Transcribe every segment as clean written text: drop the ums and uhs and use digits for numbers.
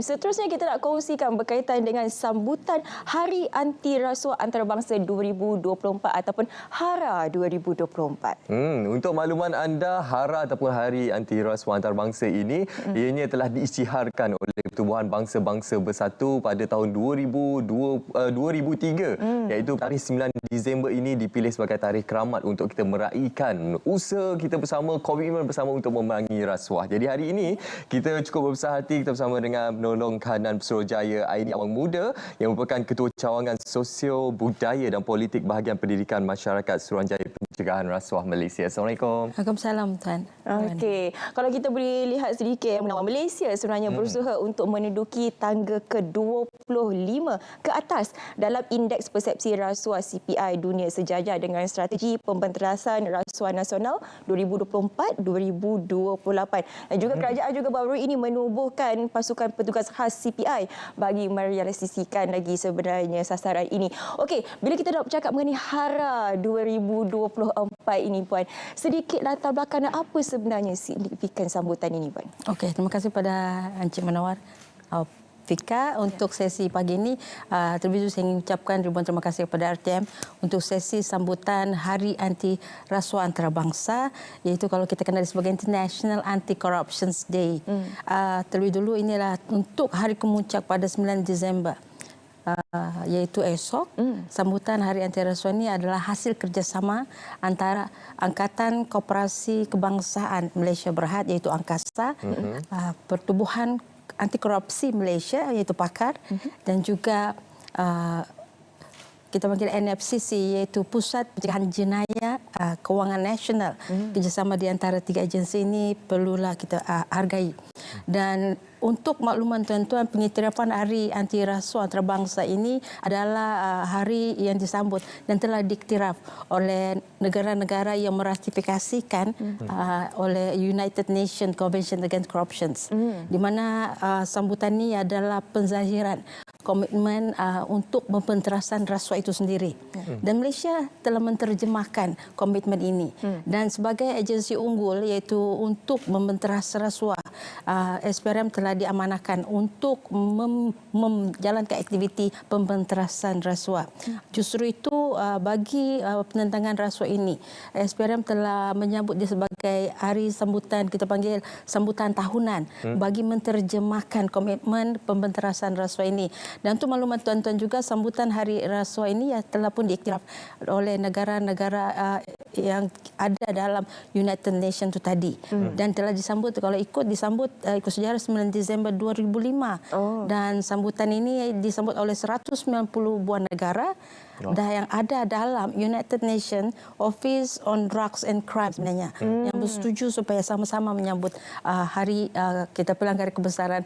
Seterusnya kita nak kongsikan berkaitan dengan sambutan Hari Anti Rasuah Antarabangsa 2024 ataupun HARA 2024. Untuk makluman anda, HARA ataupun Hari Anti Rasuah Antarabangsa ini ianya telah diisytiharkan oleh Pertubuhan Bangsa-Bangsa Bersatu pada tahun 2003 iaitu tarikh 9 Disember ini dipilih sebagai tarikh keramat untuk kita meraihkan usaha kita bersama, komitmen bersama untuk memerangi rasuah. Jadi hari ini kita cukup berbesar hati kita bersama dengan Penolong Kanan Pesuruhjaya Aini Awang Muda yang merupakan Ketua Cawangan Sosio Budaya dan Politik Bahagian Pendidikan Masyarakat Suruhanjaya Pencegahan Rasuah Malaysia. Assalamualaikum. Waalaikumsalam, Tuan. Okey, kalau kita boleh lihat sedikit, Malaysia sebenarnya berusaha untuk menduduki tangga ke-25 ke atas dalam Indeks Persepsi Rasuah CPI Dunia sejajar dengan Strategi Pembenterasan Rasuah Nasional 2024-2028. Dan juga kerajaan juga baru ini menubuhkan pasukan petugas khas CPI bagi merealisasikan lagi sebenarnya sasaran ini. Okey, bila kita nak bercakap mengenai HARA 2024 ini, Puan, sedikit latar belakang apa sebenarnya signifikan sambutan ini, Puan? Okey, terima kasih pada Encik Manawar Fika untuk sesi pagi ini. Terlebih dahulu saya ingin ucapkan ribuan terima kasih kepada RTM untuk sesi sambutan Hari Anti Rasuah Antarabangsa, iaitu kalau kita kenal sebagai International Anti-Corruption Day. Terlebih dulu inilah untuk hari kemuncak pada 9 Disember. Iaitu esok. Sambutan Hari Anti Rasuah ini adalah hasil kerjasama antara Angkatan Koperasi Kebangsaan Malaysia Berhad iaitu Angkasa, Pertubuhan Anti Korupsi Malaysia iaitu PAKAR, dan juga kita panggil NFCC iaitu Pusat Pencegahan Jenayah Kewangan Nasional. Kerjasama di antara tiga agensi ini perlulah kita hargai. Dan untuk makluman tuan-tuan, pengiktirafan Hari Anti Rasuah Antarabangsa ini adalah hari yang disambut dan telah diiktiraf oleh negara-negara yang meratifikasikan oleh United Nations Convention Against Corruption, di mana sambutan ini adalah penzahiran komitmen untuk pembenterasan rasuah itu sendiri. Dan Malaysia telah menerjemahkan komitmen ini. Dan sebagai agensi unggul iaitu untuk membenteras rasuah, SPRM telah diamanahkan untuk menjalankan aktiviti pembenterasan rasuah. Justru itu bagi penentangan rasuah ini, SPRM telah menyambut dia sebagai hari sambutan, kita panggil sambutan tahunan bagi menerjemahkan komitmen pembenterasan rasuah ini. Dan untuk maklumat tuan-tuan juga, sambutan Hari Rasuah ini telah pun diiktiraf oleh negara-negara yang ada dalam United Nations itu tadi. Dan telah disambut, kalau ikut sejarah 9 Disember 2005. Dan sambutan ini disambut oleh 190 buah negara dan yang ada dalam United Nations Office on Drugs and Crime sebenarnya, yang bersetuju supaya sama-sama menyambut hari kita pelanggar kebesaran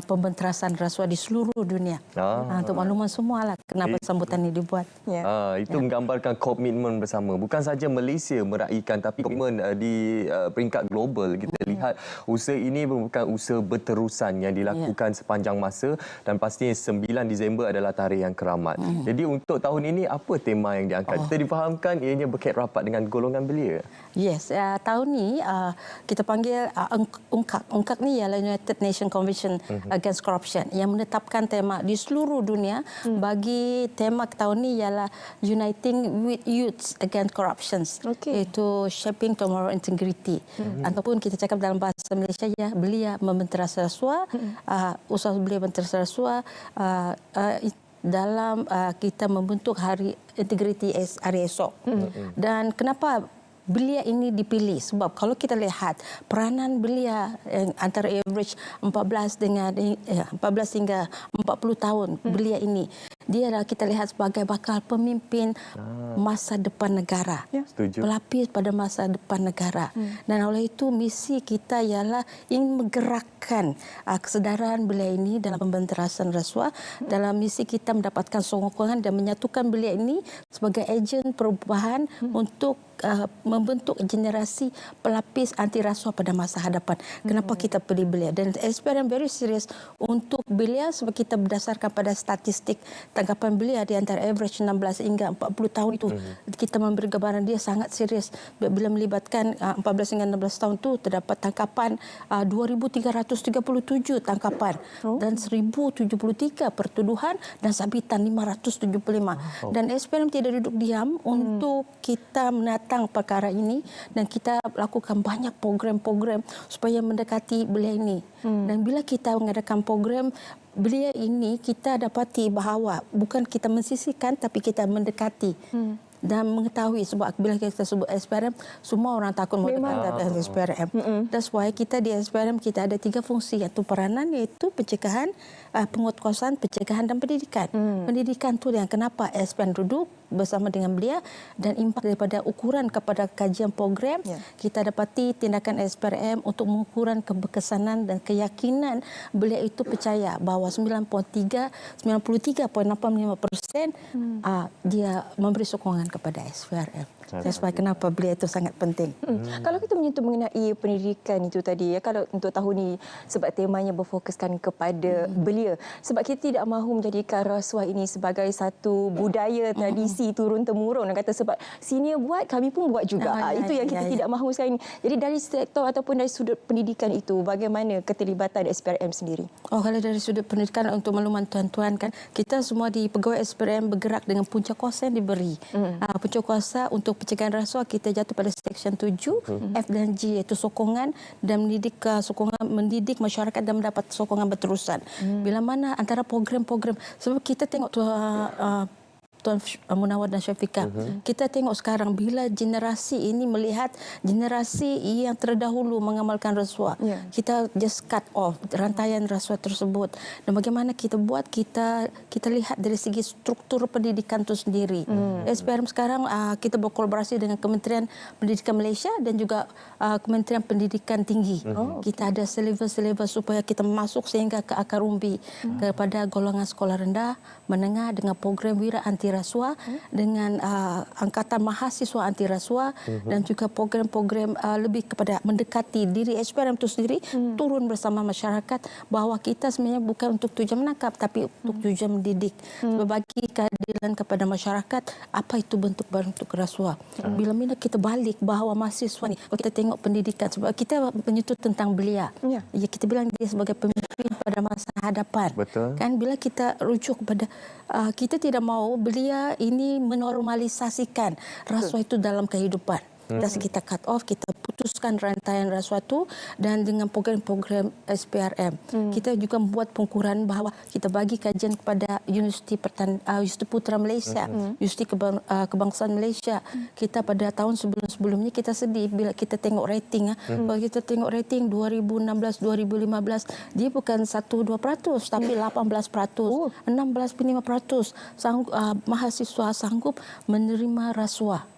pembenterasan rasuah di seluruh dunia. Untuk makluman semualah kenapa sambutan ini dibuat. Itu menggambarkan komitmen bersama. Bukan saja Malaysia meraihkan, tapi komitmen di peringkat global. Kita lihat usaha ini merupakan usaha berterusan yang dilakukan sepanjang masa, dan pastinya 9 Disember adalah tarikh yang keramat. Jadi untuk tahun ini apa tema yang diangkat? Kita difahamkan ianya berkait rapat dengan golongan belia. Yes, tahun ni kita panggil UNCAC. UNCAC ni ialah United Nations Convention Against Corruption yang menetapkan tema di seluruh dunia. Bagi tema tahun ni ialah Uniting with Youths Against Corruption. Iaitu Shaping Tomorrow Integrity. Ataupun kita cakap dalam bahasa Malaysia, belia membenteras rasuah, usaha belia membenteras rasuah, dalam kita membentuk Hari Integriti hari esok. Dan kenapa belia ini dipilih? Sebab kalau kita lihat peranan belia antara average 14 hingga 40 tahun belia ini, dia adalah kita lihat sebagai bakal pemimpin masa depan negara. Pelapis pada masa depan negara. Dan oleh itu misi kita ialah ingin menggerakkan kesedaran belia ini dalam pembenterasan rasuah. Dalam misi kita mendapatkan sokongan dan menyatukan belia ini sebagai ejen perubahan untuk membentuk generasi pelapis anti rasuah pada masa hadapan. Kenapa kita pilih belia? Dan SPRM very serius untuk belia sebab kita berdasarkan pada statistik tangkapan beliau di antara average 16 hingga 40 tahun itu kita memberi gambaran dia sangat serius. Bila melibatkan 14 hingga 16 tahun itu terdapat tangkapan 2,337 tangkapan dan 1,073 pertuduhan dan sabitan 575. Dan SPRM tidak duduk diam untuk kita menatang perkara ini dan kita lakukan banyak program-program supaya mendekati beliau ini. Dan bila kita mengadakan program beliau ini, kita dapati bahawa bukan kita mensisihkan tapi kita mendekati. Dan mengetahui sebab bila kita sebut SPRM semua orang takut mengatakan SPRM. That's why kita di SPRM kita ada 3 fungsi iaitu peranan iaitu pencegahan, penguatkuasaan, pencegahan dan pendidikan. Pendidikan tu yang kenapa SPRM duduk bersama dengan beliau dan impak daripada ukuran kepada kajian program kita dapati tindakan SPRM untuk mengukuran keberkesanan dan keyakinan beliau itu percaya bahawa 93.85% dia memberi sokongan kepada SPRM. That's why kenapa beliau itu sangat penting. Kalau kita menyentuh mengenai pendidikan itu tadi, kalau untuk tahun ini sebab temanya berfokuskan kepada belia, sebab kita tidak mahu menjadikan rasuah ini sebagai satu budaya tradisi turun-temurun. Kata sebab senior buat, kami pun buat juga. Itu yang kita tidak mahu sekarang ini. Jadi dari sektor ataupun dari sudut pendidikan itu, bagaimana keterlibatan SPRM sendiri? Kalau dari sudut pendidikan untuk makluman tuan-tuan kan, kita semua di pegawai SPRM bergerak dengan punca kuasa yang diberi. Punca kuasa untuk pencegahan rasuah kita jatuh pada Seksyen 7, F dan G iaitu sokongan dan mendidik masyarakat dan mendapat sokongan berterusan. Bila mana antara program-program sebab kita tengok Tuan Munawar dan Syafiqah. Kita tengok sekarang bila generasi ini melihat generasi yang terdahulu mengamalkan rasuah. Kita just cut off rantaian rasuah tersebut. Dan bagaimana kita buat, kita lihat dari segi struktur pendidikan itu sendiri. SPRM sekarang kita berkolaborasi dengan Kementerian Pendidikan Malaysia dan juga Kementerian Pendidikan Tinggi. Kita ada silibus-silibus supaya kita masuk sehingga ke akar umbi kepada golongan sekolah rendah, menengah dengan program wira anti rasuah dengan angkatan mahasiswa anti rasuah dan juga program-program lebih kepada mendekati diri SPRM itu sendiri turun bersama masyarakat bahawa kita sebenarnya bukan untuk tujuan menangkap tapi untuk tujuan mendidik, berbagi keadilan kepada masyarakat apa itu bentuk-bentuk rasuah. Bila mana kita balik bahawa mahasiswa ni, kalau kita tengok pendidikan sebab kita menyentuh tentang belia. Ya, kita bilang dia sebagai pemimpin pada masa hadapan. Betul. Kan bila kita rujuk kepada kita tidak mahu belia ini menormalisasikan rasuah itu dalam kehidupan. Kita cut off, kita putuskan rantaian rasuah itu dan dengan program-program SPRM. Kita juga membuat pengukuran bahawa kita bagi kajian kepada Universiti Putra Malaysia, Universiti Kebangsaan Malaysia. Kita pada tahun sebelum-sebelumnya kita sedih bila kita tengok rating. Kalau kita tengok rating 2016-2015, dia bukan 1-2% tapi 18%, 16,5% mahasiswa sanggup menerima rasuah.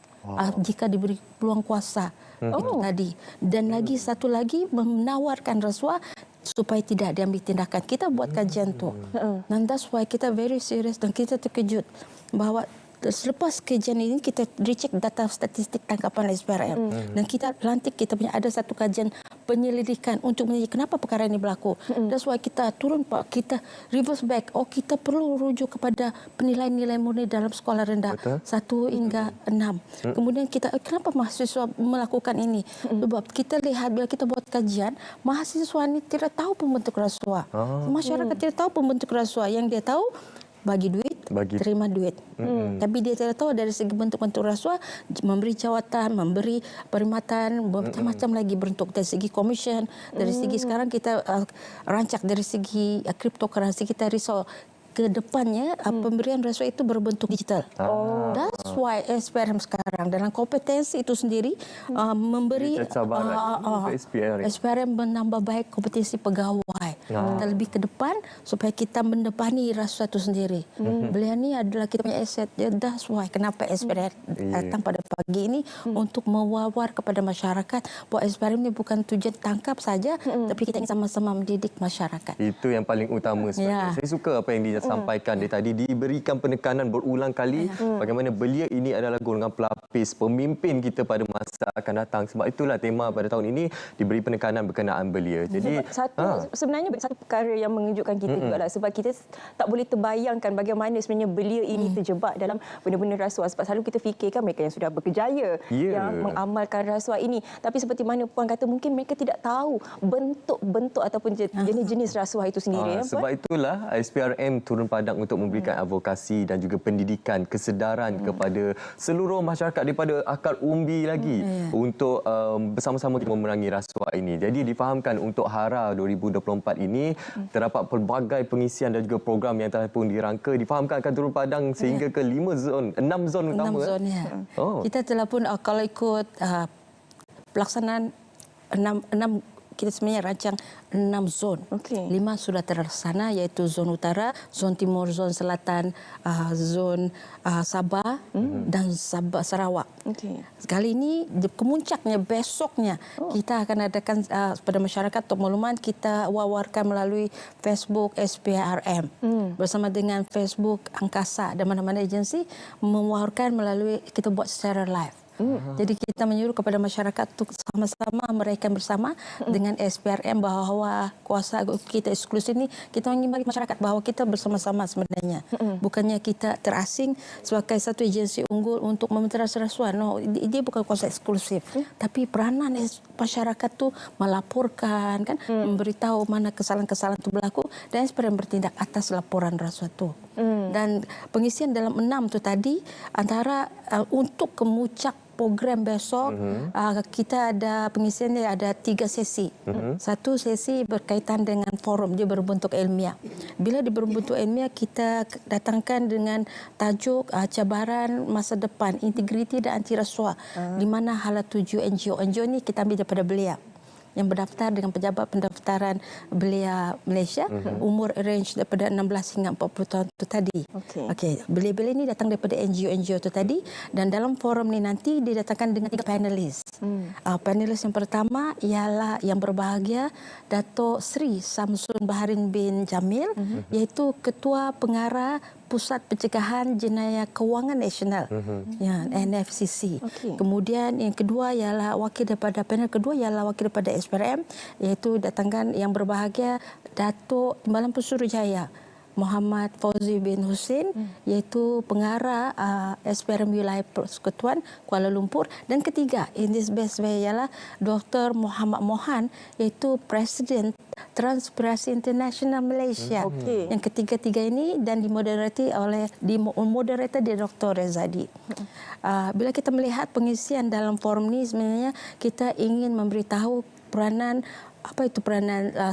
Jika diberi peluang kuasa itu tadi. Dan lagi satu lagi menawarkan rasuah supaya tidak diambil tindakan. Kita buat kajian tu. Dan that's why kita very serious dan kita terkejut bahawa selepas kajian ini kita recheck data statistik tangkapan SPRM dan kita lantik kita punya ada satu kajian penyelidikan untuk menyelidiki kenapa perkara ini berlaku. That's why kita turun Pak, kita reverse back. Kita perlu rujuk kepada penilaian-nilai murni dalam sekolah rendah 1 hingga 6. Kemudian kita kenapa mahasiswa melakukan ini? Sebab kita lihat bila kita buat kajian, mahasiswa ini tidak tahu pembentuk rasuah. Masyarakat tidak tahu pembentuk rasuah. Yang dia tahu bagi duit, terima duit. Tapi dia tidak tahu dari segi bentuk-bentuk rasuah, memberi jawatan, memberi perkhidmatan, macam-macam lagi bentuk dari segi komisen, dari segi sekarang kita rancak dari segi cryptocurrency kita risau ke depannya pemberian rasuah itu berbentuk digital. That's why SPRM sekarang dalam kompetensi itu sendiri memberi SPRM menambah baik kompetensi pegawai terlebih ke depan supaya kita mendepani rasuah itu sendiri. Beliau ni adalah kita punya aset. That's why kenapa SPRM datang pada pagi ini untuk mewawar kepada masyarakat bahawa SPRM ini bukan tujuan tangkap saja tapi kita ingin sama-sama mendidik masyarakat. Itu yang paling utama sebenarnya. Saya suka apa yang dijelaskan sampaikan dia tadi, diberikan penekanan berulang kali bagaimana belia ini adalah golongan pelapis pemimpin kita pada masa akan datang. Sebab itulah tema pada tahun ini diberi penekanan berkenaan belia. Jadi sebenarnya satu perkara yang mengejutkan kita juga lah, sebab kita tak boleh terbayangkan bagaimana sebenarnya belia ini terjebak dalam benda-benda rasuah. Sebab selalu kita fikirkan mereka yang sudah berkejaya yang mengamalkan rasuah ini. Tapi seperti mana Puan kata, mungkin mereka tidak tahu bentuk-bentuk ataupun jenis-jenis rasuah itu sendiri. Sebab itulah SPRM turun padang untuk memberikan advokasi dan juga pendidikan, kesedaran kepada seluruh masyarakat daripada akar umbi lagi untuk bersama-sama kita memerangi rasuah ini. Jadi difahamkan untuk HARA 2024 ini terdapat pelbagai pengisian dan juga program yang telah pun dirangka. Difahamkan akan turun padang sehingga ke 6 zon utama. 6 zon, ya. Kita telah pun kalau ikut pelaksanaan 6 kita sebenarnya rancang 6 zon. 5 sudah terlaksana, iaitu zon utara, zon timur, zon selatan, zon Sabah dan Sarawak. Kali ini kemuncaknya besoknya kita akan adakan pada masyarakat untuk makluman, kita wawarkan melalui Facebook SPRM bersama dengan Facebook Angkasa dan mana-mana agensi mewawarkan melalui, kita buat secara live. Jadi kita menyuruh kepada masyarakat untuk sama-sama meraihkan bersama dengan SPRM bahawa kuasa kita eksklusif ini, kita mengimbau masyarakat bahawa kita bersama-sama sebenarnya. Bukannya kita terasing sebagai satu agensi unggul untuk mementeras rasuah. No, dia bukan kuasa eksklusif. Tapi peranan masyarakat tu melaporkan, kan, memberitahu mana kesalahan-kesalahan itu berlaku dan SPRM bertindak atas laporan rasuah itu. Dan pengisian dalam 6 tu tadi antara untuk kemuncak program besok kita ada pengisiannya ada 3 sesi. Satu sesi berkaitan dengan forum, dia berbentuk ilmiah. Bila dia berbentuk ilmiah, kita datangkan dengan tajuk cabaran masa depan, integriti dan anti rasuah. Di mana hala tuju NGO. NGO ni kita ambil daripada belia yang berdaftar dengan pejabat pendaftaran belia Malaysia, umur range daripada 16 hingga 40 tahun itu tadi. Belia-belia ini datang daripada NGO-NGO itu tadi, dan dalam forum ni nanti didatangkan dengan 3 panelis. Panelis yang pertama ialah yang berbahagia Dato' Sri Samsun Baharin bin Jamil, iaitu Ketua Pengarah Pusat Pencegahan Jenayah Kewangan Nasional, NFCC. Kemudian yang kedua ialah wakil daripada panel kedua ialah wakil daripada SPRM, iaitu datangkan yang berbahagia Dato' Timbalan Pesuruhjaya Muhammad Fauzi bin Hussein, iaitu pengarah SPRM Wilayah Persekutuan Kuala Lumpur. Dan ketiga, in this best way, ialah Dr. Muhammad Mohan, iaitu Presiden Transparency International Malaysia. Yang ketiga-tiga ini dan dimoderati oleh Dr. Rezadi. Bila kita melihat pengisian dalam forum ini, sebenarnya kita ingin memberitahu peranan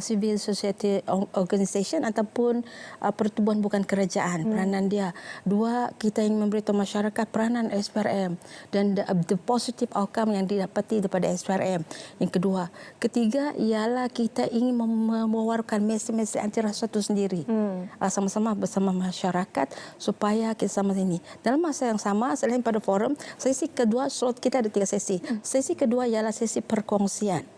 civil society organization ataupun pertubuhan bukan kerajaan, peranan dia. 2, kita ingin memberitahu masyarakat peranan SPRM dan the positive outcome yang didapati daripada SPRM. Yang kedua. Ketiga ialah kita ingin mewawarkan mesej-mesej anti rasuah itu sendiri. Sama-sama bersama masyarakat supaya kita sama ini. Dalam masa yang sama, selain pada forum, sesi kedua, slot kita ada 3 sesi. Sesi kedua ialah sesi perkongsian.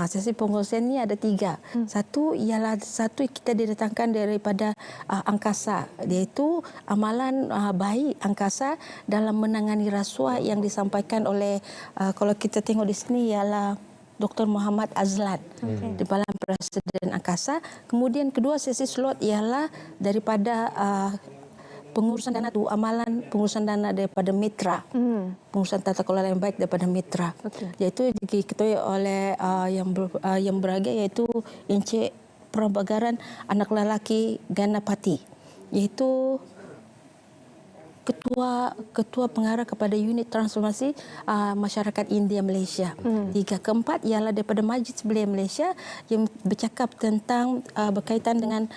Sesi pengkongsian ni ada 3. Satu ialah kita didatangkan daripada Angkasa, iaitu amalan baik Angkasa dalam menangani rasuah yang disampaikan oleh kalau kita tengok di sini ialah Dr. Muhammad Azlan, Timbalan Presiden Angkasa. Kemudian kedua sesi slot ialah daripada pengurusan dana tu, amalan pengurusan dana daripada mitra, pengurusan tata kelola yang baik daripada mitra, iaitu diketuai oleh yang berbahagia, iaitu Encik Prabagaran Anak Lelaki Ganapati, iaitu ketua pengarah kepada unit transformasi masyarakat India Malaysia. 3. Keempat ialah daripada Majlis Belia Malaysia yang bercakap tentang berkaitan dengan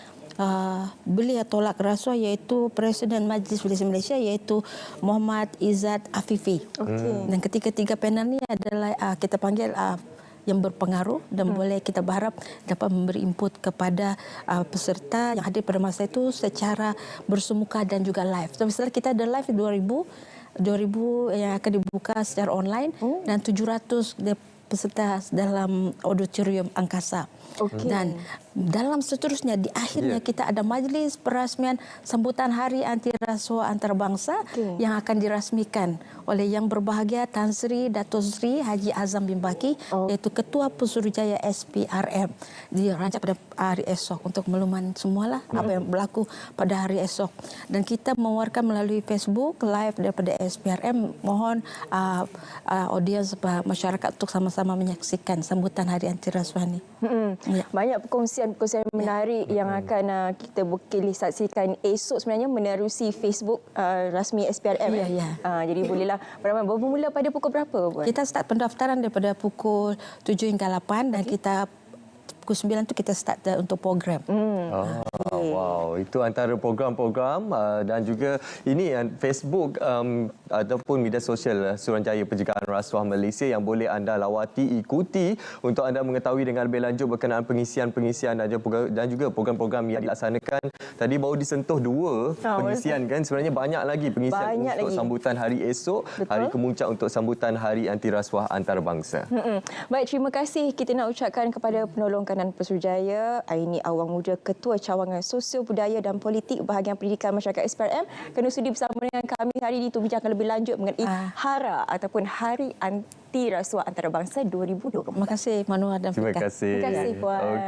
belia tolak rasuah, iaitu Presiden Majlis Belia Malaysia, iaitu Muhammad Izzat Afifi. Dan ketiga-tiga panel ni adalah kita panggil yang berpengaruh dan boleh kita berharap dapat memberi input kepada peserta yang hadir pada masa itu secara bersemuka dan juga live. So, misalnya kita ada live 2000 yang akan dibuka secara online dan 700 peserta dalam auditorium Angkasa. Dan dalam seterusnya di akhirnya kita ada majlis perasmian sambutan Hari Anti Rasuah Antarabangsa yang akan dirasmikan oleh Yang Berbahagia Tan Sri Dato' Sri Haji Azam bin Baki, iaitu Ketua Pesuruhjaya SPRM, dirancang pada hari esok untuk makluman semualah apa yang berlaku pada hari esok. Dan kita mengeluarkan melalui Facebook live daripada SPRM. Mohon audiens masyarakat untuk sama-sama menyaksikan sambutan Hari Anti Rasuah ini. Ya. Banyak perkongsian menarik yang akan kita boleh saksikan esok sebenarnya menerusi Facebook rasmi SPRM. Jadi bolehlah bermula pada pukul berapa? Kita start pendaftaran daripada pukul 7 hingga 8 dan kita pukul 9 tu kita start untuk program. Wow, itu antara program-program dan juga ini Facebook ataupun media sosial Suruhanjaya Pencegahan Rasuah Malaysia yang boleh anda lawati, ikuti untuk anda mengetahui dengan lebih lanjut berkenaan pengisian-pengisian dan juga program-program yang dilaksanakan. Tadi baru disentuh 2 pengisian kan, sebenarnya banyak lagi pengisian untuk sambutan hari esok, hari kemuncak untuk sambutan Hari Anti Rasuah Antarabangsa. Baik, terima kasih kita nak ucapkan kepada penolong kanan Pesuruhjaya Aini Awang Muda, Ketua Cawangan Sosio Budaya dan Politik Bahagian Pendidikan Masyarakat SPRM, kerana sudi bersama dengan kami hari ini untuk bincangkan lebih lanjut mengenai HARA ataupun Hari Anti Rasuah Antarabangsa 2020. Terima kasih Manuar dan Terima kasih. Terima kasih Puan.